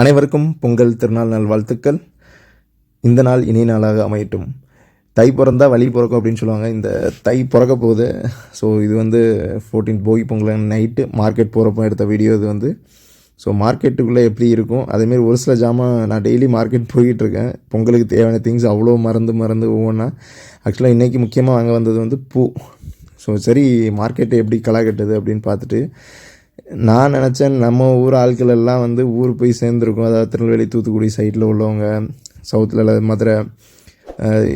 அனைவருக்கும் பொங்கல் திருநாள் நல்வாழ்த்துக்கள். இந்த நாள் இனிய நாளாக அமையட்டும். தை பிறந்தா வழி பிறக்கும் அப்படின்னு சொல்லுவாங்க. இந்த தை பிறக்க போகுது. ஸோ இது வந்து 14 போகி பொங்கல் நைட்டு மார்க்கெட் போகிறப்போ எடுத்த வீடியோ இது வந்து. ஸோ மார்க்கெட்டுக்குள்ளே எப்படி இருக்கும், அதேமாரி ஒரு சில ஜாமான் நான் டெய்லி மார்க்கெட் போய்கிட்டுருக்கேன். பொங்கலுக்கு தேவையான திங்ஸ் அவ்வளோ மறந்து ஒவ்வொன்றா. ஆக்சுவலாக இன்றைக்கி முக்கியமாக வாங்க வந்தது வந்து பூ. ஸோ சரி மார்க்கெட்டு எப்படி களை கட்டுது அப்படின்னு பார்த்துட்டு நான் நினச்சேன் நம்ம ஊர் ஆட்கள் எல்லாம் வந்து ஊர் போய் சேர்ந்துருக்கோம். அதாவது திருநெல்வேலி, தூத்துக்குடி சைடில் உள்ளவங்க, சவுத்தில் மதுரை,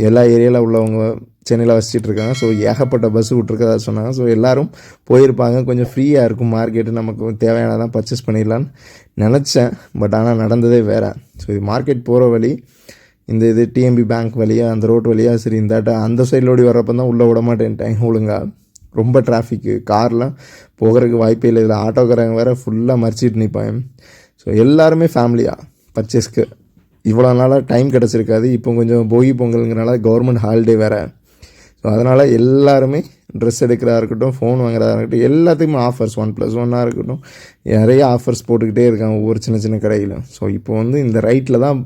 எல்லா ஏரியாவில் உள்ளவங்க சென்னையில் வசிச்சிட்ருக்காங்க. ஸோ ஏகப்பட்ட பஸ்ஸு விட்ருக்கதா சொன்னாங்க. ஸோ எல்லோரும் போயிருப்பாங்க, கொஞ்சம் ஃப்ரீயாக இருக்கும் மார்க்கெட்டு, நமக்கு தேவையானதான் பர்ச்சேஸ் பண்ணிடலான்னு நினச்சேன். பட் ஆனால் நடந்ததே வேறு. ஸோ இது மார்க்கெட் போகிற வழி, இது டிஎம்பி பேங்க் வழியாக, அந்த ரோட் வழியாக. சரி இந்தாட்ட அந்த சைடில் ஓடி வர்றப்போ தான் உள்ளே விட மாட்டேன்ட்டேன் ஒழுங்கா. ரொம்ப டிராஃபிக்கு, கார்லாம் போகிறதுக்கு வாய்ப்பே இல்லை. இதில் ஆட்டோக்காரங்க வேறு ஃபுல்லாக மறிச்சிட்டு நிற்பாங்க. ஸோ எல்லாருமே ஃபேமிலியாக பர்ச்சேஸ்க்கு இவ்வளோ நாளாக டைம் கிடச்சிருக்காது. இப்போ கொஞ்சம் போகி பொங்கலுங்கிறனால கவர்மெண்ட் ஹாலிடே வேறு. ஸோ அதனால் எல்லாருமே ட்ரெஸ் எடுக்கிறதா இருக்கட்டும், ஃபோன் வாங்குறதா இருக்கட்டும், எல்லாத்துக்குமே ஆஃபர்ஸ் 1+1 இருக்கட்டும், நிறைய ஆஃபர்ஸ் போட்டுக்கிட்டே இருக்காங்க ஒவ்வொரு சின்ன சின்ன கடையிலும். ஸோ இப்போ வந்து இந்த ரைட்டில் தான்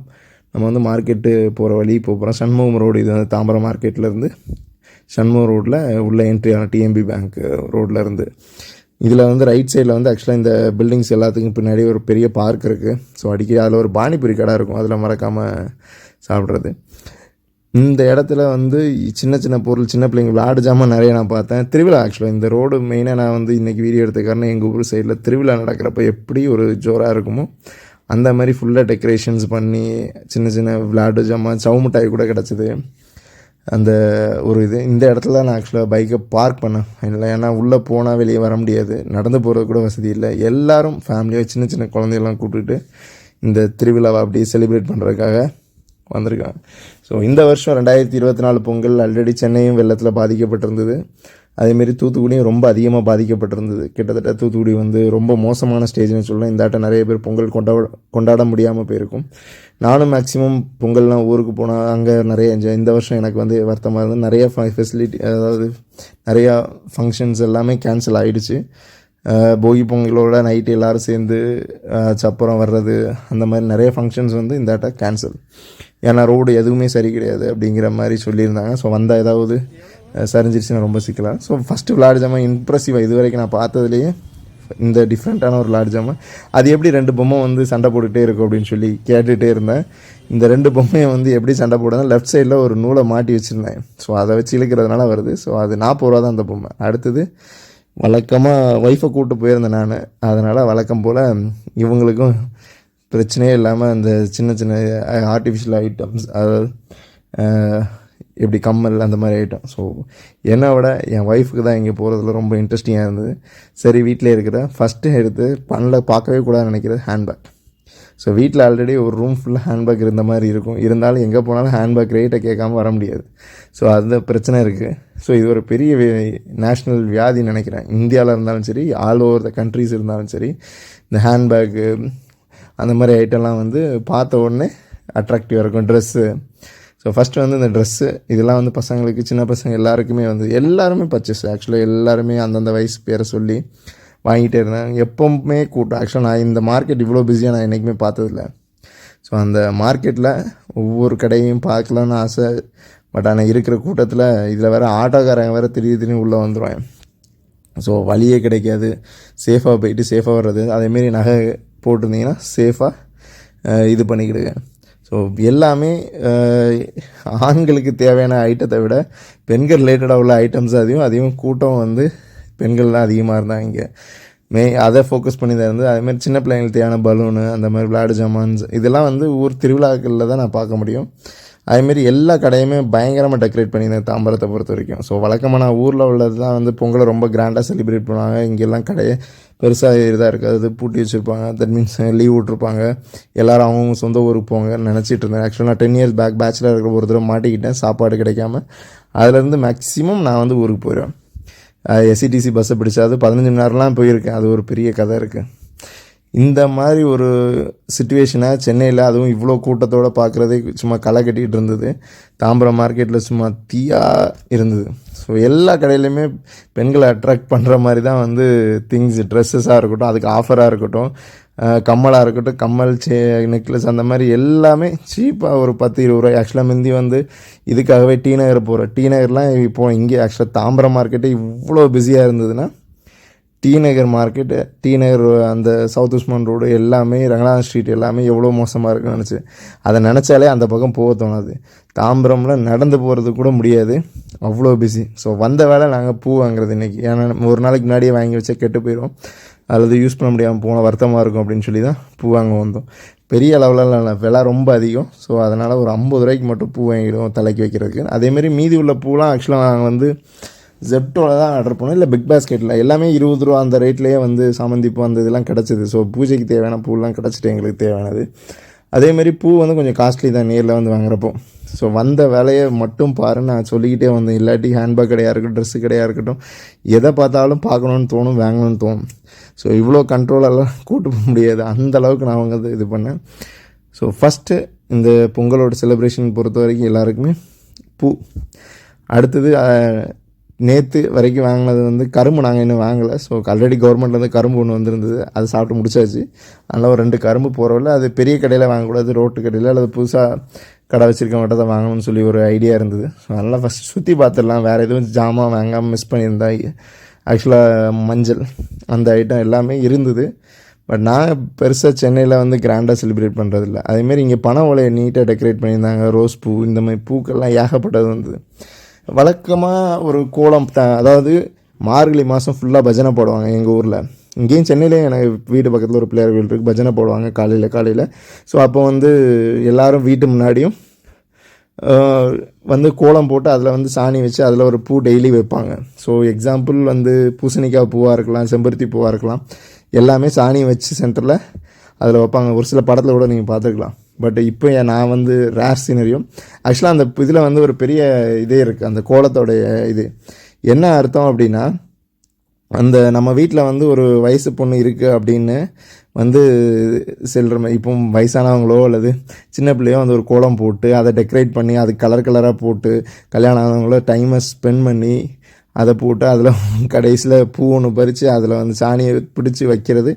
நம்ம வந்து மார்க்கெட்டு போகிற வழி போகிறோம். சண்முகம் ரோடு, இது வந்து தாம்பரம் மார்க்கெட்லேருந்து சண்முகம் ரோட்டில் உள்ள என்ட்ரியான டிஎம்பி பேங்க் ரோட்டில் இருந்து. இதில் வந்து ரைட் சைடில் வந்து ஆக்சுவலாக இந்த பில்டிங்ஸ் எல்லாத்துக்கும் பின்னாடி ஒரு பெரிய பார்க் இருக்குது. ஸோ அடிக்கடி அதில் ஒரு பானிபூரி கடை இருக்கும், அதில் மறக்காமல் சாப்பிட்றது. இந்த இடத்துல வந்து சின்ன சின்ன பொருள், சின்ன பிள்ளைங்க விளையாடு ஜாமான் நிறைய நான் பார்த்தேன். திருவிழா ஆக்சுவலாக இந்த ரோடு மெயினாக நான் வந்து இன்றைக்கி வீடியோ எடுத்த காரணம் எங்கள் ஊர் சைடில் திருவிழா நடக்கிறப்ப எப்படி ஒரு ஜோராக இருக்குமோ அந்த மாதிரி ஃபுல்லாக டெக்கரேஷன்ஸ் பண்ணி சின்ன சின்ன விளையாடு ஜாமான், சவு மிட்டாய் கூட கிடச்சிது. அந்த ஒரு இது இந்த இடத்துல நான் ஆக்சுவலாக பைக்கை பார்க் பண்ணேன் இல்லை, ஏன்னா உள்ளே போனால் வெளியே வர முடியாது, நடந்து போகிறது கூட வசதி இல்லை. எல்லோரும் ஃபேமிலியாக சின்ன சின்ன குழந்தையெல்லாம் கூப்பிட்டுட்டு இந்த திருவிழாவை அப்படியே செலிப்ரேட் பண்ணுறதுக்காக வந்திருக்காங்க. ஸோ இந்த வருஷம் 2024 பொங்கல் ஆல்ரெடி சென்னையும் வெள்ளத்தில் பாதிக்கப்பட்டிருந்தது. அதேமாரி தூத்துக்குடியும் ரொம்ப அதிகமாக பாதிக்கப்பட்டிருந்தது. கிட்டத்தட்ட தூத்துக்குடி வந்து ரொம்ப மோசமான ஸ்டேஜ்னு சொல்லலாம். இந்த ஆட்டம் நிறைய பேர் பொங்கல் கொண்டாட முடியாமல் போயிருக்கும். நானும் மேக்ஸிமம் பொங்கல்லாம் ஊருக்கு போனால் அங்கே நிறைய என்ஜாய். இந்த வருஷம் எனக்கு வந்து வருத்தமாக இருந்தது. நிறைய ஃபெசிலிட்டி, அதாவது நிறையா ஃபங்க்ஷன்ஸ் எல்லாமே கேன்சல் ஆகிடுச்சு. போகி பொங்கலோட நைட்டு எல்லோரும் சேர்ந்து சப்பரம் வர்றது, அந்த மாதிரி நிறைய ஃபங்க்ஷன்ஸ் வந்து இந்த ஆட்டம் கேன்சல். ஏன்னா ரோடு எதுவுமே சரி கிடையாது அப்படிங்கிற மாதிரி சொல்லியிருந்தாங்க. ஸோ வந்தால் ஏதாவது சரிஞ்சிருச்சுன்னா ரொம்ப சிக்கலாம். ஸோ ஃபஸ்ட்டு விளையாடு ஜாமான் இம்ப்ரெசிவாக இது வரைக்கும் நான் பார்த்ததுலேயே இந்த டிஃப்ரெண்ட்டான ஒரு விளையாடு ஜாமான். அது எப்படி 2 பொம்மை வந்து சண்டை போட்டுகிட்டே இருக்கும் அப்படின்னு சொல்லி கேட்டுகிட்டே இருந்தேன். இந்த 2 பொம்மையை வந்து எப்படி சண்டை போடுறேன், லெஃப்ட் சைடில் ஒரு நூலை மாட்டி வச்சுருந்தேன். ஸோ அதை வச்சு இழுக்கிறதுனால வருது. ஸோ அது 40 ரூபா தான் அந்த பொம்மை. அடுத்தது வழக்கமாக ஒய்ஃபை கூப்பிட்டு போயிருந்தேன் நான், அதனால் வழக்கம் போல் இவங்களுக்கும் பிரச்சனையே இல்லாமல் அந்த சின்ன சின்ன ஆர்டிஃபிஷியல் ஐட்டம்ஸ், அதாவது எப்படி கம்மல் அந்த மாதிரி ஐட்டம். ஸோ என்னை விட என் ஒய்ஃபுக்கு தான் இங்கே போகிறதுல ரொம்ப இன்ட்ரெஸ்டிங்காக இருந்தது. சரி வீட்டிலே இருக்கிற ஃபஸ்ட்டு எடுத்து பார்க்கவே கூடாதுன்னு நினைக்கிறது ஹேண்ட்பேக். ஸோ வீட்டில் ஆல்ரெடி ஒரு ரூம் ஃபுல்லாக ஹேண்ட்பேக் இருந்த மாதிரி இருக்கும். இருந்தாலும் எங்கே போனாலும் ஹேண்ட்பேக் ரேட்டை கேட்காம வர முடியாது. ஸோ அந்த பிரச்சனை இருக்குது. ஸோ இது ஒரு பெரிய நேஷ்னல் வியாதின்னு நினைக்கிறேன். இந்தியாவில் இருந்தாலும் சரி, ஆல் ஓவர் த கண்ட்ரிஸ் இருந்தாலும் சரி, இந்த ஹேண்ட்பேக்கு அந்த மாதிரி ஐட்டம்லாம் வந்து பார்த்த உடனே அட்ராக்டிவாக இருக்கும். ட்ரெஸ்ஸு, ஸோ ஃபஸ்ட்டு வந்து இந்த ட்ரெஸ்ஸு இதெல்லாம் வந்து பசங்களுக்கு, சின்ன பசங்க எல்லாருக்குமே வந்து எல்லாருமே பர்ச்சேஸ். ஆக்சுவலாக எல்லாருமே அந்தந்த வயசு பேரை சொல்லி வாங்கிட்டே இருந்தேன். எப்போவுமே கூட்டம். ஆக்சுவலாக நான் இந்த மார்க்கெட் இவ்வளோ பிஸியாக நான் என்றைக்குமே பார்த்ததில்ல. ஸோ அந்த மார்க்கெட்டில் ஒவ்வொரு கடையும் பார்க்கலான்னு ஆசை. பட் ஆனால் இருக்கிற கூட்டத்தில் இதில் வேறு ஆட்டோக்காரங்க வேறு திடீர்னு உள்ளே வந்துடுவாங்க. ஸோ வழியே கிடைக்காது. சேஃபாக போயிட்டு சேஃபாக வர்றது. அதேமாரி நகை போட்டிருந்தீங்கன்னா சேஃபாக இது பண்ணிக்கிடுங்க. ஸோ எல்லாமே ஆண்களுக்கு தேவையான ஐட்டத்தை விட பெண்கள் ரிலேட்டடாக உள்ள ஐட்டம்ஸ் அதிகம் கூட்டம் வந்து பெண்கள் தான் அதிகமாக இருந்தாங்க இங்கே. அதை ஃபோக்கஸ் பண்ணி தான் இருந்தது. அதேமாதிரி சின்ன பிள்ளைங்களுக்கு தேவையான பலூனு, அந்த மாதிரி விளையாடு ஜாமான்ஸ் இதெல்லாம் வந்து ஊர் திருவிழாக்களில் தான் நான் பார்க்க முடியும். அதேமாரி எல்லா கடையுமே பயங்கரமாக டெக்கரேட் பண்ணியிருந்தேன் தாம்பரத்தை பொறுத்த வரைக்கும். ஸோ வழக்கமாக நான் ஊரில் உள்ளது தான் வந்து பொங்கலை ரொம்ப கிராண்டாக செலிப்ரேட் பண்ணுவாங்க. இங்கெல்லாம் கடையை பெருசாக இதாக இருக்காது, பூட்டி வச்சுருப்பாங்க. தட் மீன்ஸ் லீவ் விட்ருப்பாங்க, எல்லோரும் அவங்கவுங்க சொந்த ஊருக்கு போங்கன்னு நினச்சிட்டு இருந்தேன். ஆக்சுவலாக நான் 10 இயர்ஸ் பேக் பேச்சுலர் இருக்கிற ஒரு தடவை மாட்டிக்கிட்டேன், சாப்பாடு கிடைக்காம. அதுலேருந்து மேக்ஸிமம் நான் வந்து ஊருக்கு போயிடுவேன். எஸ்சிடிசி பஸ்ஸை பிடிச்சாது 15 மணி நேரம்லாம் போயிருக்கேன். அது ஒரு பெரிய கதை இருக்குது. இந்த மாதிரி ஒரு சிச்சுவேஷனை சென்னையில் அதுவும் இவ்வளோ கூட்டத்தோடு பார்க்குறதே சும்மா களை கட்டிகிட்டு இருந்தது. தாம்பரம் மார்க்கெட்டில் சும்மா தீயாக இருந்தது. ஸோ எல்லா கடையிலையுமே பெண்களை அட்ராக்ட் பண்ணுற மாதிரி தான் வந்து திங்ஸ், ட்ரெஸ்ஸஸாக இருக்கட்டும், அதுக்கு ஆஃபராக இருக்கட்டும், கம்மலாக இருக்கட்டும், கம்மல் நெக்லஸ் அந்த மாதிரி எல்லாமே சீப்பாக ஒரு 10-20 ரூபாய். ஆக்சுவலாக முந்தி வந்து இதுக்காகவே டி நகர் போகிறேன். டி நகர்லாம் இப்போது இங்கே ஆக்சுவலாக தாம்பரம் மார்க்கெட்டு இவ்வளோ பிஸியாக இருந்ததுன்னா டி நகர் மார்க்கெட்டு, டி நகர் அந்த சவுத் உஸ்மான் ரோடு எல்லாமே, ரங்கநாதன் ஸ்ட்ரீட் எல்லாமே எவ்வளோ மோசமாக இருக்குன்னு நினச்சி அதை நினச்சாலே அந்த பக்கம் போக தோணாது. தாம்பரமில் நடந்து போகிறது கூட முடியாது, அவ்வளோ பிஸி. ஸோ வந்த வேலை நாங்கள் பூ வாங்குறது இன்றைக்கி. ஏன்னா ஒரு நாளைக்கு முன்னாடியே வாங்கி வச்சா கெட்டு போயிடும், அல்லது யூஸ் பண்ண முடியாமல் போனால் வருத்தமாக இருக்கும் அப்படின்னு சொல்லி தான் பூ வாங்க வந்தோம். பெரிய அளவுலலாம் இல்லை, விலை ரொம்ப அதிகம். ஸோ அதனால் ஒரு 50 ரூபாய்க்கு மட்டும் பூ வாங்கிடுவோம் தலைக்கு வைக்கிறதுக்கு. அதேமாரி மீதி உள்ள பூலாம் ஆக்சுவலாக நாங்கள் வந்து ஜெப்டோவில் தான் ஆர்டர் பண்ணோம், இல்லை பிக் பாஸ்கெட்டில். எல்லாமே 20 ரூபா அந்த ரேட்லேயே வந்து சாமந்தி பூ அந்த இதெல்லாம் கிடச்சிது. ஸோ பூஜைக்கு தேவையான பூலாம் கிடச்சிட்டு எங்களுக்கு தேவையானது. அதேமாரி பூ வந்து கொஞ்சம் காஸ்ட்லி தான் நேரில் வந்து வாங்குறப்போ. ஸோ வந்த வேலையை மட்டும் பாருன்னு நான் சொல்லிக்கிட்டே வந்தேன். இல்லாட்டி ஹேண்ட்பேக் கடையாக இருக்கட்டும், ட்ரெஸ்ஸு கடையாக இருக்கட்டும், எதை பார்த்தாலும் பார்க்கணுன்னு தோணும், வாங்கணும்னு தோணும். ஸோ இவ்வளோ கண்ட்ரோலெல்லாம் கூட்டு போக முடியாது, அந்தளவுக்கு நான் வந்து இது பண்ணேன். ஸோ ஃபஸ்ட்டு இந்த பொங்கலோட செலிப்ரேஷன் பொறுத்த வரைக்கும் எல்லாருக்குமே பூ. அடுத்தது நேற்று வரைக்கும் வாங்கினது வந்து கரும்பு. நாங்கள் இன்னும் வாங்கலை. ஸோ ஆல்ரெடி கவர்மெண்ட்லேருந்து கரும்பு ஒன்று வந்துருந்தது, அது சாப்பிட்டு முடிச்சாச்சு. அதனால் ஒரு 2 கரும்பு போகிறவில்ல, அது பெரிய கடையில் வாங்கக்கூடாது, ரோட்டு கடையில் அல்லது புதுசாக கடை வச்சுருக்கவங்கள்ட்ட தான் வாங்கணும்னு சொல்லி ஒரு ஐடியா இருந்தது. ஸோ அதனால் ஃபஸ்ட்டு சுற்றி பார்த்துடலாம், வேறு எதுவும் ஜாமான் வாங்காமல் மிஸ் பண்ணியிருந்தா. ஆக்சுவலாக மஞ்சள் அந்த ஐட்டம் எல்லாமே இருந்தது. பட் நான் பெருசாக சென்னையில் வந்து கிராண்டாக செலிப்ரேட் பண்ணுறதில்ல. அதேமாரி இங்கே பனை ஓலையை நீட்டாக டெக்கரேட் பண்ணியிருந்தாங்க, ரோஸ் பூ இந்த மாதிரி பூக்கள்லாம் ஏகப்பட்டது வந்தது. வழக்கமாக ஒரு கோலம் அதாவது மார்கழி மாதம் ஃபுல்லாக பஜனை போடுவாங்க எங்கள் ஊரில். இங்கேயும் சென்னையிலேயும் எனக்கு வீடு பக்கத்தில் ஒரு பிள்ளையார் கோயில் இருக்குது, பஜனை போடுவாங்க காலையில். ஸோ அப்போ வந்து எல்லோரும் வீட்டு முன்னாடியும் வந்து கோலம் போட்டு அதில் வந்து சாணி வச்சு அதில் ஒரு பூ டெய்லி வைப்பாங்க. ஸோ எக்ஸாம்பிள் வந்து பூசணிக்காய் பூவாக இருக்கலாம், செம்பருத்தி பூவாக இருக்கலாம், எல்லாமே சாணி வச்சு சென்டரில் அதில் வைப்பாங்க. ஒரு சில படத்தில் கூட நீங்கள் பார்த்துருக்கலாம். பட் இப்போ நான் வந்து ரேர் சீனரியும் ஆக்சுவலாக அந்த இதில் வந்து ஒரு பெரிய இதே இருக்குது, அந்த கோலத்தோடைய இது என்ன அர்த்தம் அப்படின்னா, அந்த நம்ம வீட்டில் வந்து ஒரு வயசு பொண்ணு இருக்குது அப்படின்னு வந்து செல்கிற மாதிரி, இப்போ வயசானவங்களோ அல்லது சின்ன பிள்ளையோ வந்து ஒரு கோலம் போட்டு அதை டெக்கரேட் பண்ணி அது கலராக போட்டு கல்யாணம் ஆனவங்களோ டைமை ஸ்பெண்ட் பண்ணி அதை போட்டு அதில் கடைசியில் பூ ஒன்று பறித்து அதில் வந்து சாணியை பிடிச்சி வைக்கிறது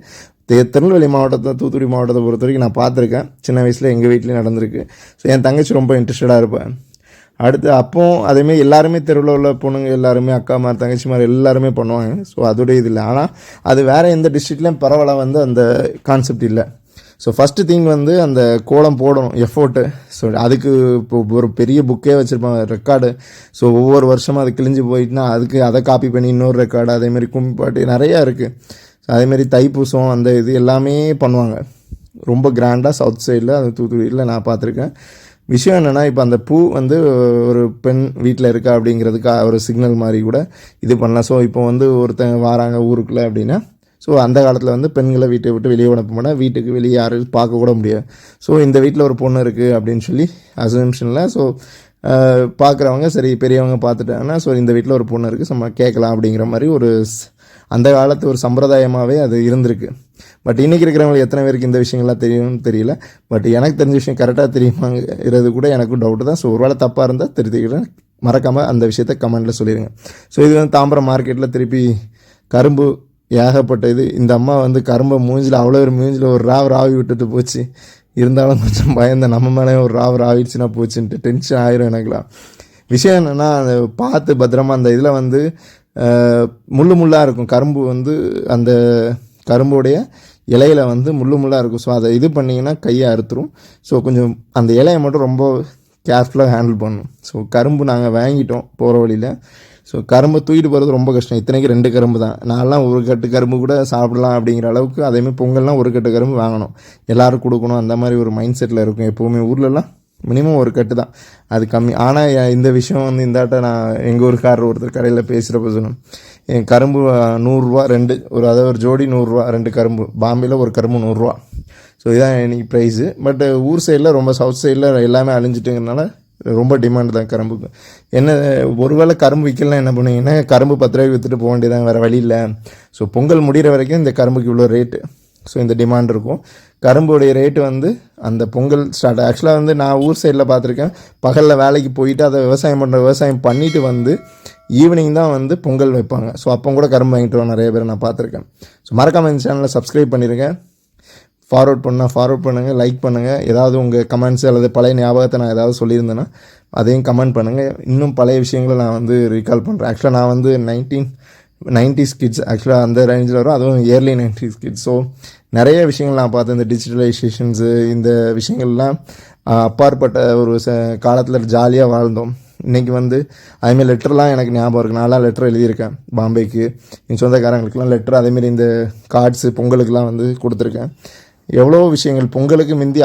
திருநெல்வேலி மாவட்டத்தை, தூத்துக்குடி மாவட்டத்தை பொறுத்த வரைக்கும் நான் பார்த்துருக்கேன். சின்ன வயசில் எங்கள் வீட்லேயும் நடந்திருக்கு. ஸோ என் தங்கச்சி ரொம்ப இன்ட்ரெஸ்டடாக இருப்பேன். அடுத்து அப்போது அதேமாரி எல்லாருமே தெருவில் உள்ள பொண்ணுங்க எல்லாருமே, அக்காமார் தங்கச்சிமார் எல்லாருமே பண்ணுவாங்க. ஸோ அதோடைய இது இல்லை. ஆனால் அது வேறு எந்த டிஸ்ட்ரிக்ட்லேயும் பரவலாக வந்து அந்த கான்செப்ட் இல்லை. ஸோ ஃபஸ்ட்டு திங் வந்து அந்த கோலம் போடணும், எஃபோர்ட்டு. ஸோ அதுக்கு இப்போ ஒரு பெரிய புக்கே வச்சுருப்பாங்க, ரெக்கார்டு. ஸோ ஒவ்வொரு வருஷமும் அது கிழிஞ்சு போயிட்டுனா அதுக்கு அதை காப்பி பண்ணி இன்னொரு ரெக்கார்டு, அதேமாதிரி கும்பிப்பாட்டு நிறையா இருக்குது. அதேமாரி தைப்பூசம் அந்த இது எல்லாமே பண்ணுவாங்க ரொம்ப கிராண்டாக சவுத் சைடில், அது தூத்துக்குடியில் நான் பார்த்துருக்கேன். விஷயம் என்னென்னா, இப்போ அந்த பூ வந்து ஒரு பெண் வீட்டில் இருக்கா அப்படிங்கிறதுக்கு ஒரு சிக்னல் மாதிரி கூட இது பண்ணலாம். ஸோ இப்போ வந்து ஒருத்தங்க வராங்க ஊருக்குள்ளே அப்படின்னா, ஸோ அந்த காலத்தில் வந்து பெண்களை வீட்டை விட்டு வெளியே அனுப்ப மாட்டேன், வீட்டுக்கு வெளியே யாரும் பார்க்கக்கூட முடியாது. ஸோ இந்த வீட்டில் ஒரு பொண்ணு இருக்குது அப்படின்னு சொல்லி அசம்ஷனில், ஸோ பார்க்குறவங்க சரி பெரியவங்க பார்த்துட்டாங்கன்னா, ஸோ இந்த வீட்டில் ஒரு பொண்ணு இருக்குது, நம்ம கேட்கலாம் அப்படிங்கிற மாதிரி ஒரு அந்த காலத்து ஒரு சம்பிரதாயமாகவே அது இருந்திருக்கு. பட் இன்றைக்கி இருக்கிறவங்களுக்கு எத்தனை பேருக்கு இந்த விஷயங்கள்லாம் தெரியும்னு தெரியல. பட் எனக்கு தெரிஞ்ச விஷயம் கரெக்டாக தெரியுமாங்கிறது கூட எனக்கும் டவுட்டு தான். ஸோ ஒரு வேளை தப்பாக இருந்தால் திருத்திக்கிறேன், மறக்காமல் அந்த விஷயத்த கமெண்ட்டில் சொல்லிடுங்க. ஸோ இது வந்து தாம்பரம் மார்க்கெட்டில் திருப்பி கரும்பு ஏகப்பட்ட இது. இந்த அம்மா வந்து கரும்பை மூஞ்சில் அவ்வளோ ஒரு மூஞ்சில் ஒரு ராவி விட்டுட்டு போச்சு. இருந்தாலும் கொஞ்சம் பயந்த நம்ம மேலே ஒரு ராவிடுச்சுன்னா போச்சுன்ட்டு டென்ஷன் ஆயிரும் எனக்குலாம். விஷயம் என்னென்னா, அதை பார்த்து பத்திரமா அந்த இதில் வந்து முள்ளாக இருக்கும் கரும்பு வந்து, அந்த கரும்புடைய இலையில் வந்து முள்ளாக இருக்கும். ஸோ அதை இது பண்ணிங்கன்னா கையை அறுத்துரும். ஸோ கொஞ்சம் அந்த இலையை மட்டும் ரொம்ப கேர்ஃபுல்லாக ஹேண்டில் பண்ணணும். ஸோ கரும்பு நாங்கள் வாங்கிட்டோம் போகிற வழியில். ஸோ கரும்பு தூக்கிட்டு போகிறது ரொம்ப கஷ்டம். இத்தனைக்கு 2 கரும்பு தான். நான்லாம் ஒரு கட்டு கரும்பு கூட சாப்பிடலாம் அப்படிங்கிற அளவுக்கு. அதேமாதிரி பொங்கல்லாம் ஒரு கட்டு கரும்பு வாங்கணும், எல்லோரும் கொடுக்கணும், அந்த மாதிரி ஒரு மைண்ட் செட்டில் இருக்கும் எப்போவுமே. ஊர்லலாம் மினிமம் ஒரு கட்டு தான், அது கம்மி. ஆனால் இந்த விஷயம் வந்து இந்தாட்ட நான் எங்கள் ஊருக்காரர் ஒருத்தர் கடையில் பேசுகிறப்ப சொன்னேன், என் கரும்பு 100 ரூபா 2, அதாவது ஒரு ஜோடி 100 ரூபா 2 கரும்பு. பாம்பேயில் ஒரு கரும்பு 100 ரூபா. ஸோ இதான் இன்றைக்கி ப்ரைஸு. பட் ஊர் சைடில் ரொம்ப சவுத் சைடில் எல்லாமே அழிஞ்சிட்டுங்கிறனால ரொம்ப டிமாண்ட் தான் கரும்புக்கு. என்ன ஒருவேளை கரும்பு விற்கலாம் என்ன பண்ணுவீங்கன்னா, கரும்பு 10 ரூபாய்க்கு விற்றுட்டு போக வேண்டியதான், வேறு வழி இல்லை. ஸோ பொங்கல் முடிகிற வரைக்கும் இந்த கரும்புக்கு இவ்வளோ ரேட்டு. ஸோ இந்த டிமாண்ட் இருக்கும். கரும்புடைய ரேட்டு வந்து அந்த பொங்கல் ஸ்டார்ட். ஆக்சுவலாக வந்து நான் ஊர் சைடில் பார்த்துருக்கேன், பகலில் வேலைக்கு போயிட்டு அதை விவசாயம் பண்ணிவிட்டு வந்து ஈவினிங் தான் வந்து பொங்கல் வைப்பாங்க. ஸோ அப்போ கூட கரும்பு வாங்கிட்டு வரோம் நிறைய பேர் நான் பார்த்துருக்கேன். ஸோ மறக்காமல் இந்த சேனலை சப்ஸ்கிரைப் பண்ணிடுங்க. ஃபார்வர்ட் பண்ணுங்கள், லைக் பண்ணுங்கள். ஏதாவது உங்கள் கமெண்ட்ஸ் அல்லது பழைய ஞாபகத்தை நான் ஏதாவது சொல்லியிருந்தேன்னா அதையும் கமெண்ட் பண்ணுங்கள். இன்னும் பழைய விஷயங்களை நான் வந்து ரீகால் பண்ணுறேன். ஆக்சுவலாக நான் வந்து 90s கிட்ஸ், ஆக்சுவலாக அந்த ரேஞ்சில் வரும், அதுவும் இயர்லி 90s கிட்ஸ். ஸோ நிறைய விஷயங்கள் நான் பார்த்தேன். இந்த டிஜிட்டலைசேஷன்ஸு இந்த விஷயங்கள்லாம் அப்பாற்பட்ட ஒரு காலத்தில் ஜாலியாக வாழ்ந்தோம். இன்றைக்கி வந்து அதேமாதிரி லெட்டர்லாம் எனக்கு ஞாபகம் இருக்குது. நான்லாம் லெட்டர் எழுதியிருக்கேன் பாம்பேக்கு, என் சொந்தக்காரங்களுக்குலாம் லெட்டர். அதேமாரி இந்த கார்ட்ஸு பொங்கலுக்கெலாம் வந்து கொடுத்துருக்கேன். எவ்வளோ விஷயங்கள் பொங்கலுக்கு முந்தி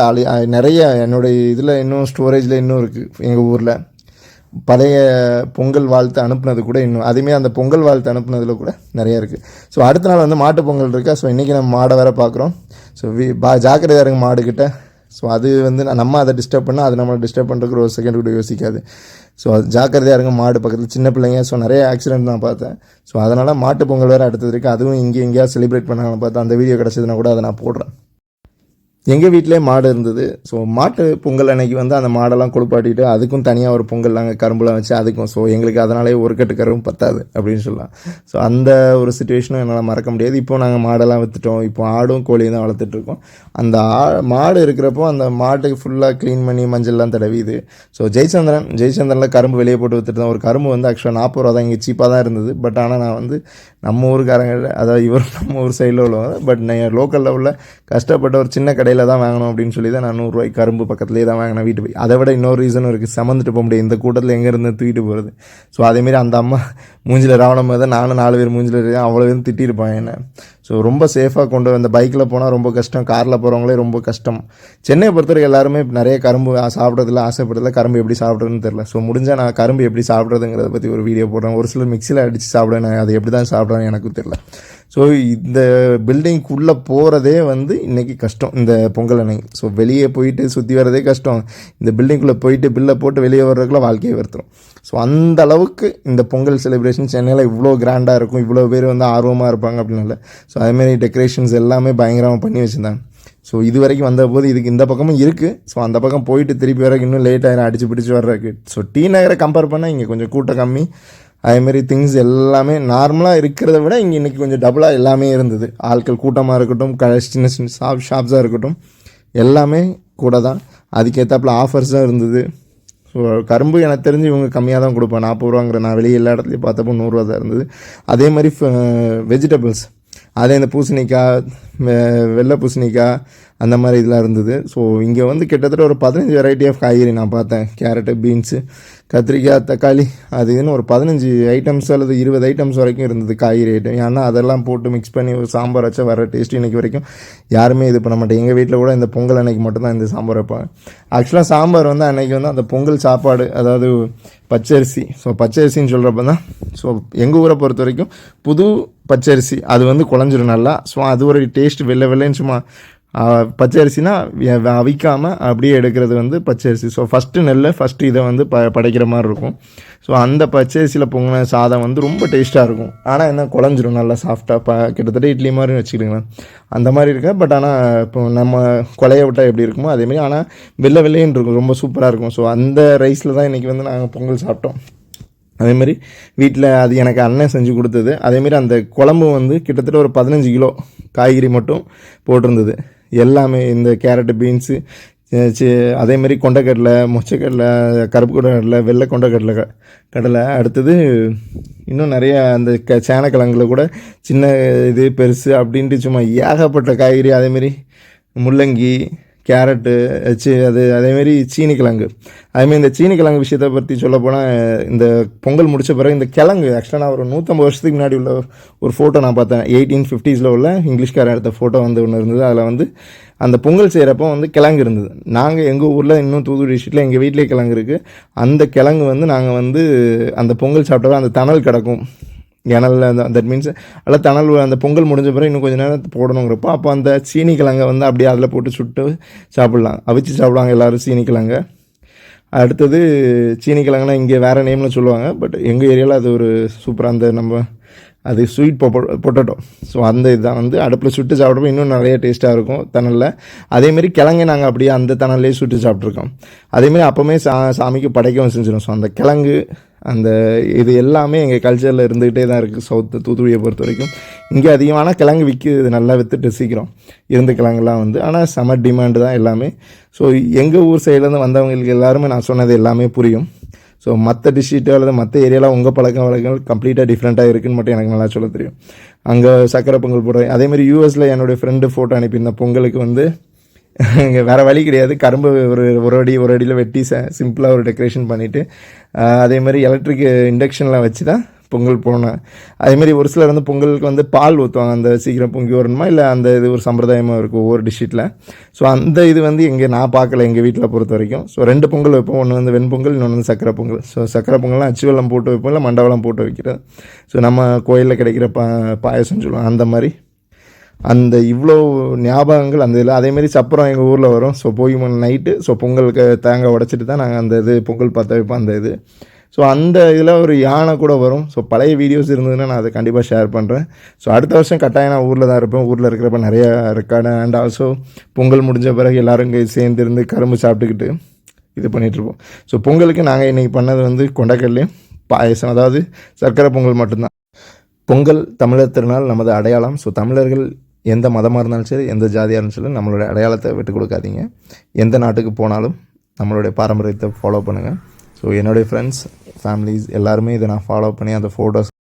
நிறைய என்னுடைய இதில் இன்னும் ஸ்டோரேஜில் இன்னும் இருக்குது. எங்கள் ஊரில் பழைய பொங்கல் வாழ்த்து அனுப்புனது கூட இன்னும் அதேமாரி அந்த பொங்கல் வாழ்த்து அனுப்புனதில் கூட நிறையா இருக்குது. ஸோ அடுத்த நாள் வந்து மாட்டு பொங்கல் இருக்கா. ஸோ இன்றைக்கி நம்ம மாடை வேறு பார்க்குறோம். ஸோ ஜாக்கிரதையாக இருங்க மாடுக்கிட்ட. ஸோ அது வந்து நம்ம அதை டிஸ்டர்ப் பண்ணால் அது நம்மளை டிஸ்டர்ப் பண்ணுறதுக்கு ஒரு செகண்ட் கூட யோசிக்காது. ஸோ அது ஜாக்கிரதையாக இருங்க மாடு பக்கத்தில், சின்ன பிள்ளைங்க. ஸோ நிறைய ஆக்சிடென்ட் நான் பார்த்தேன். ஸோ அதனால் மாட்டு பொங்கல் வேறு அடுத்தது இருக்குது. அதுவும் எங்கேயா செலிப்ரேட் பண்ணாங்கன்னு பார்த்தா அந்த வீடியோ கிடச்சதுன்னா கூட அதை நான் போடுறேன். எங்கள் வீட்டிலே மாடு இருந்தது. ஸோ மாட்டு பொங்கல் அன்னைக்கு வந்து அந்த மாடெல்லாம் குளிப்பாட்டிட்டு அதுக்கும் தனியாக ஒரு பொங்கல் நாங்கள் கரும்புலாம் வச்சு அதுக்கும். ஸோ எங்களுக்கு அதனாலே ஒரு கட்டு கரும்பு பத்தாது அப்படின்னு சொல்லலாம். ஸோ அந்த ஒரு சுச்சுவேஷனும் என்னால் மறக்க முடியாது. இப்போ நாங்கள் மாடெல்லாம் விற்றுட்டோம். இப்போ ஆடும் கோழியும் தான் வளர்த்துட்ருக்கோம். அந்த மாடு இருக்கிறப்போ அந்த மாட்டுக்கு ஃபுல்லாக க்ளீன் பண்ணி மஞ்சள்லாம் தடவிது. ஸோ ஜெயச்சந்திரனில் கரும்பு வெளியே போட்டு விற்றுட்டு தான். ஒரு கரும்பு வந்து ஆக்சுவலாக 40 ரூபா தான், இங்கே சீப்பாக தான் இருந்தது. பட் ஆனால் நான் வந்து நம்ம ஊருக்காரங்க, அதாவது இவர் நம்ம ஊர் சைடில் உள்ளவங்க, பட் நான் லோக்கலில் உள்ள கஷ்டப்பட்ட ஒரு சின்ன கடையில் தான் வாங்கணும் அப்படின்னு சொல்லி தான் நான் 100 ரூபாய்க்கு கரும்பு பக்கத்துலேயே தான் வாங்கினேன் வீட்டு போய். அதை விட இன்னொரு ரீசனும் இருக்குது, சமந்துட்டு போக முடியாது இந்த கூட்டத்தில், எங்கேருந்து தூக்கிட்டு போகிறது. ஸோ அதேமாரி அந்த அம்மா மூஞ்சில் ராவணம் தான், நானும் 4 பேர் மூஞ்சில் இருக்கேன், அவ்வளோ பேரும் திட்டிருப்பாங்க என்ன. ஸோ ரொம்ப சேஃபாக கொண்டு வந்த பைக்கில் போனால் ரொம்ப கஷ்டம், காரில் போகிறவங்களே ரொம்ப கஷ்டம். சென்னையை பொறுத்தவரைக்கும் எல்லாருமே நிறைய கரும்பு சாப்பிட்றதுல ஆசைப்படுறதுல, கரும்பு எப்படி சாப்பிட்றதுன்னு தெரில. ஸோ முடிஞ்சால் நான் கரும்பு எப்படி சாப்பிட்றதுங்கிறத பற்றி ஒரு வீடியோ போடுறேன். ஒரு சிலர் மிக்சியில் அடித்து சாப்பிடுவேன், நான் அதை எப்படி தான் சாப்பிட்றேன்னு எனக்கும் தெரில. ஸோ இந்த பில்டிங்குள்ளே போகிறதே வந்து இன்றைக்கி கஷ்டம் இந்த பொங்கல் அன்னைக்கு. ஸோ வெளியே போயிட்டு சுற்றி வர்றதே கஷ்டம். இந்த பில்டிங்குள்ளே போயிட்டு பில்லை போட்டு வெளியே வர்றதுக்குள்ள வாழ்க்கையை வருத்துரும். ஸோ அந்த அளவுக்கு இந்த பொங்கல் செலிப்ரேஷன் சென்னையில் இவ்வளோ கிராண்டாக இருக்கும், இவ்வளோ பேர் வந்து ஆர்வமாக இருப்பாங்க அப்படின்னு இல்லை. ஸோ அதேமாரி டெக்கரேஷன்ஸ் எல்லாமே பயங்கரமாக பண்ணி வச்சுருந்தாங்க. ஸோ இது வரைக்கும் வந்தபோது இதுக்கு இந்த பக்கமும் இருக்குது. ஸோ அந்த பக்கம் போயிட்டு திருப்பி வரைக்கும் இன்னும் லேட் ஆகிடும், அடிச்சு பிடிச்சி வர்றதுக்கு. ஸோ டி நகரை கம்பேர் பண்ணால் இங்கே கொஞ்சம் கூட்டம் கம்மி. அதேமாரி திங்ஸ் எல்லாமே நார்மலாக இருக்கிறத விட இங்கே இன்றைக்கி கொஞ்சம் டபுளாக எல்லாமே இருந்தது. ஆட்கள் கூட்டமாக இருக்கட்டும், சின்ன சின்ன ஷாப்ஸாக இருக்கட்டும், எல்லாமே கூட தான். அதுக்கேற்றாப்புல ஆஃபர்ஸாக இருந்தது. ஸோ கரும்பு எனக்கு தெரிஞ்சு இவங்க கம்மியாக தான் கொடுப்பேன், 40 ரூபாங்கிற. நான் வெளியே எல்லா இடத்துலையும் பார்த்தப்போ 100 ரூபா தான் இருந்தது. அதே மாதிரி வெஜிடபிள்ஸ், அதே இந்த பூசணிக்காய், வெள்ளை பூசணிக்காய், அந்த மாதிரி இதெல்லாம் இருந்தது. ஸோ இங்கே வந்து கிட்டத்தட்ட ஒரு 15 வெரைட்டி ஆஃப் காய்கறி நான் பார்த்தேன். கேரட்டு, பீன்ஸு, கத்திரிக்காய், தக்காளி, அது இதுன்னு ஒரு 15 ஐட்டம்ஸ் அல்லது 20 ஐட்டம்ஸ் வரைக்கும் இருந்தது காய்கறி ஐட்டம். ஏன்னா அதெல்லாம் போட்டு மிக்ஸ் பண்ணி ஒரு சாம்பார் வச்சா வர டேஸ்ட் இன்றைக்கி வரைக்கும் யாருமே இது பண்ண மாட்டேன். எங்கள் வீட்டில் கூட இந்த பொங்கல் அன்னைக்கு மட்டும்தான் இந்த சாம்பார் வைப்பாங்க. ஆக்சுவலாக சாம்பார் வந்து அன்றைக்கி வந்து அந்த பொங்கல் சாப்பாடு, அதாவது பச்சரிசி. ஸோ பச்சரிசின்னு சொல்கிறப்ப தான், ஸோ எங்கள் ஊரை பொறுத்த வரைக்கும் புது பச்சரிசி அது வந்து குழஞ்சிரும் நல்லா. ஸோ அது ஒரு டேஸ்ட் வெள்ளைன்னு சும்மா பச்சரிசினா அவிக்காமல் அப்படியே எடுக்கிறது வந்து பச்சரிசி. ஸோ ஃபஸ்ட்டு நெல்லை ஃபஸ்ட்டு இதை வந்து படைக்கிற மாதிரி இருக்கும். ஸோ அந்த பச்சரிசியில் பொங்கின சாதம் வந்து ரொம்ப டேஸ்ட்டாக இருக்கும். ஆனால் என்ன குழஞ்சிரும் நல்லா சாஃப்டாக, கிட்டத்தட்ட இட்லி மாதிரி வச்சுக்கிடுங்களேன், அந்த மாதிரி இருக்கா. பட் ஆனால் இப்போ நம்ம கொலையை விட்டால் எப்படி இருக்குமோ அதேமாதிரி, ஆனால் வெள்ளைன்னு இருக்கும், ரொம்ப சூப்பராக இருக்கும். ஸோ அந்த ரைஸில் தான் இன்றைக்கி வந்து நாங்கள் பொங்கல் சாப்பிட்டோம். அதேமாதிரி வீட்டில் அது எனக்கு அண்ணன் செஞ்சு கொடுத்தது. அதேமாரி அந்த குழம்பு வந்து கிட்டத்தட்ட ஒரு 15 கிலோ காய்கறி மட்டும் போட்டிருந்தது. எல்லாமே இந்த கேரட்டு, பீன்ஸு, அதேமாரி கொண்டைக்கடலை, மொச்சக்கடலை, கருப்பு கொண்டைக்கடலை, வெள்ளை கடலை, அடுத்தது இன்னும் நிறையா அந்த சேனக்கிழங்குல கூட சின்ன இது பெருசு அப்படின்ட்டு சும்மா ஏகப்பட்ட காய்கறி. அதேமாரி முள்ளங்கி, கேரட்டு, அதேமாரி சீனிக்கிழங்கு. அதுமாதிரி இந்த சீனிக்கிழங்கு விஷயத்தை பற்றி சொல்லப்போனால், இந்த பொங்கல் முடித்த பிறகு இந்த கிழங்கு, ஆக்சுவலாக நான் ஒரு 150 வருஷத்துக்கு முன்னாடி உள்ள ஒரு ஃபோட்டோ நான் பார்த்தேன். 1850s உள்ள இங்கிலீஷ்காரன் எடுத்த ஃபோட்டோ வந்து ஒன்று இருந்தது. அதில் வந்து அந்த பொங்கல் செய்கிறப்போ வந்து கிழங்கு இருந்தது. நாங்கள் எங்கள் ஊரில் இன்னும் தூத்துக்குடி டிஸ்ட்ரிக்டில் எங்கள் வீட்டிலே கிழங்கு இருக்குது. அந்த கிழங்கு வந்து நாங்கள் வந்து அந்த பொங்கல் சாப்பிட்டப்ப அந்த தணல் கிடக்கும் கிணல்ல. தட் மீன்ஸ் அதில் தணல் அந்த பொங்கல் முடிஞ்ச பிறகு இன்னும் கொஞ்சம் நேரம் போடணுங்கிறப்போ அப்போ அந்த சீனி கிழங்கை வந்து அப்படியே அதில் போட்டு சுட்டு சாப்பிட்லாம், அவிச்சு சாப்பிடுவாங்க எல்லோரும் சீனி கிழங்கை. அடுத்தது சீனி கிழங்குனா இங்கே வேறு நேமில் சொல்லுவாங்க, பட் எங்கள் ஏரியாவில் அது ஒரு சூப்பராக அந்த நம்ம அது ஸ்வீட் பொட்டேட்டோ. ஸோ அந்த இதுதான் வந்து அடுப்பில் சுட்டு சாப்பிட்றப்போ இன்னும் நிறைய டேஸ்ட்டாக இருக்கும் தணலில். அதேமாரி கிழங்கு நாங்கள் அப்படியே அந்த தணல்லே சுட்டு சாப்பிட்ருக்கோம். அதேமாரி அப்போவுமே சாமிக்கு படைக்கவும் செஞ்சிடும். ஸோ அந்த கிழங்கு, அந்த இது எல்லாமே எங்கள் கல்ச்சரில் இருந்துக்கிட்டே தான் இருக்குது. தூத்துக்குடியை பொறுத்த வரைக்கும் இங்கே அதிகமான கிழங்கு விற்கிது, நல்லா விற்றுட்டு சீக்கிரம் இருந்த கிழங்குலாம் வந்து. ஆனால் செம டிமாண்டு தான் எல்லாமே. ஸோ எங்கள் ஊர் சைட்லேருந்து வந்தவங்களுக்கு எல்லாருமே நான் சொன்னது எல்லாமே புரியும். ஸோ மற்ற டிஸ்ட்ரிக்ட்டோ அல்லது மற்ற ஏரியாவில் உங்கள் பழக்க வழக்கங்கள் கம்ப்ளீட்டாக டிஃப்ரெண்ட்டாக இருக்குதுன்னு மட்டும் எனக்கு நல்லா சொல்ல தெரியும். அங்கே சக்கரை பொங்கல் போடுறேன். அதேமாதிரி யூஎஸில் என்னுடைய ஃப்ரெண்டு ஃபோட்டோ அனுப்பியிருந்த பொங்கலுக்கு வந்து இங்கே வேறு வழி கிடையாது. கரும்பு ஒரு அடியில் வெட்டி சிம்பிளாக ஒரு டெக்கரேஷன் பண்ணிவிட்டு அதேமாதிரி எலக்ட்ரிக் இண்டக்ஷனில் வச்சு தான் பொங்கல் போனேன். அதேமாதிரி ஒரு சிலர் வந்து பொங்கலுக்கு வந்து பால் ஊற்றுவாங்க, அந்த சீக்கிரம் பொங்கி வரணுமா இல்லை அந்த இது ஒரு சம்பிரதாயமாக இருக்கும் ஒவ்வொரு டிஸ்ட்ரிக்டில். ஸோ அந்த இது வந்து நான் பார்க்கல எங்கள் வீட்டில் பொறுத்த வரைக்கும். ஸோ 2 பொங்கல் வைப்போம், ஒன்று வந்து வெண்பொங்கல், இன்னொன்று வந்து சக்கரை பொங்கல். ஸோ சக்கரை பொங்கல்லாம் அச்சு வெல்லம் போட்டு வைப்போம், இல்லை மண்டவெல்லம் போட்டு வைக்கிறது. ஸோ நம்ம கோயிலில் கிடைக்கிற பாயசம் சொல்லுவோம் அந்த மாதிரி. அந்த இவ்வளோ ஞாபகங்கள் அந்த இதில். அதேமாரி சப்பரம் எங்கள் ஊரில் வரும். ஸோ போகி நைட்டு ஸோ பொங்கலுக்கு தேங்காய் உடச்சிட்டு தான் நாங்கள் அந்த இது பொங்கல் பற்ற வைப்போம் அந்த இது. ஸோ அந்த இதில் ஒரு யானை கூட வரும். ஸோ பழைய வீடியோஸ் இருந்ததுன்னா நான் அதை கண்டிப்பாக ஷேர் பண்ணுறேன். ஸோ அடுத்த வருஷம் கட்டாயம் நான் ஊரில் தான் இருப்பேன். ஊரில் இருக்கிறப்ப நிறையா ரெக்கார்டு அண்ட் ஆல்சோ பொங்கல் முடிஞ்ச பிறகு எல்லோரும் இங்கே சேர்ந்துருந்து கரும்பு சாப்பிட்டுக்கிட்டு இது பண்ணிகிட்ருப்போம். ஸோ பொங்கலுக்கு நாங்கள் இன்றைக்கி பண்ணது வந்து கொண்டக்கடலையும் பாயசம், அதாவது சர்க்கரை பொங்கல் மட்டும்தான். பொங்கல் தமிழர் திருநாள், நமது அடையாளம். ஸோ தமிழர்கள் எந்த மதமாக இருந்தாலும் சரி, எந்த ஜாதியாக இருந்தாலும் சரி, நம்மளுடைய அடையாளத்தை விட்டு கொடுக்காதீங்க. எந்த நாட்டுக்கு போனாலும் நம்மளுடைய பாரம்பரியத்தை ஃபாலோ பண்ணுங்கள். ஸோ என்னுடைய ஃப்ரெண்ட்ஸ், ஃபேமிலிஸ் எல்லாருமே இதை நான் ஃபாலோ பண்ணி அந்த ஃபோட்டோஸ்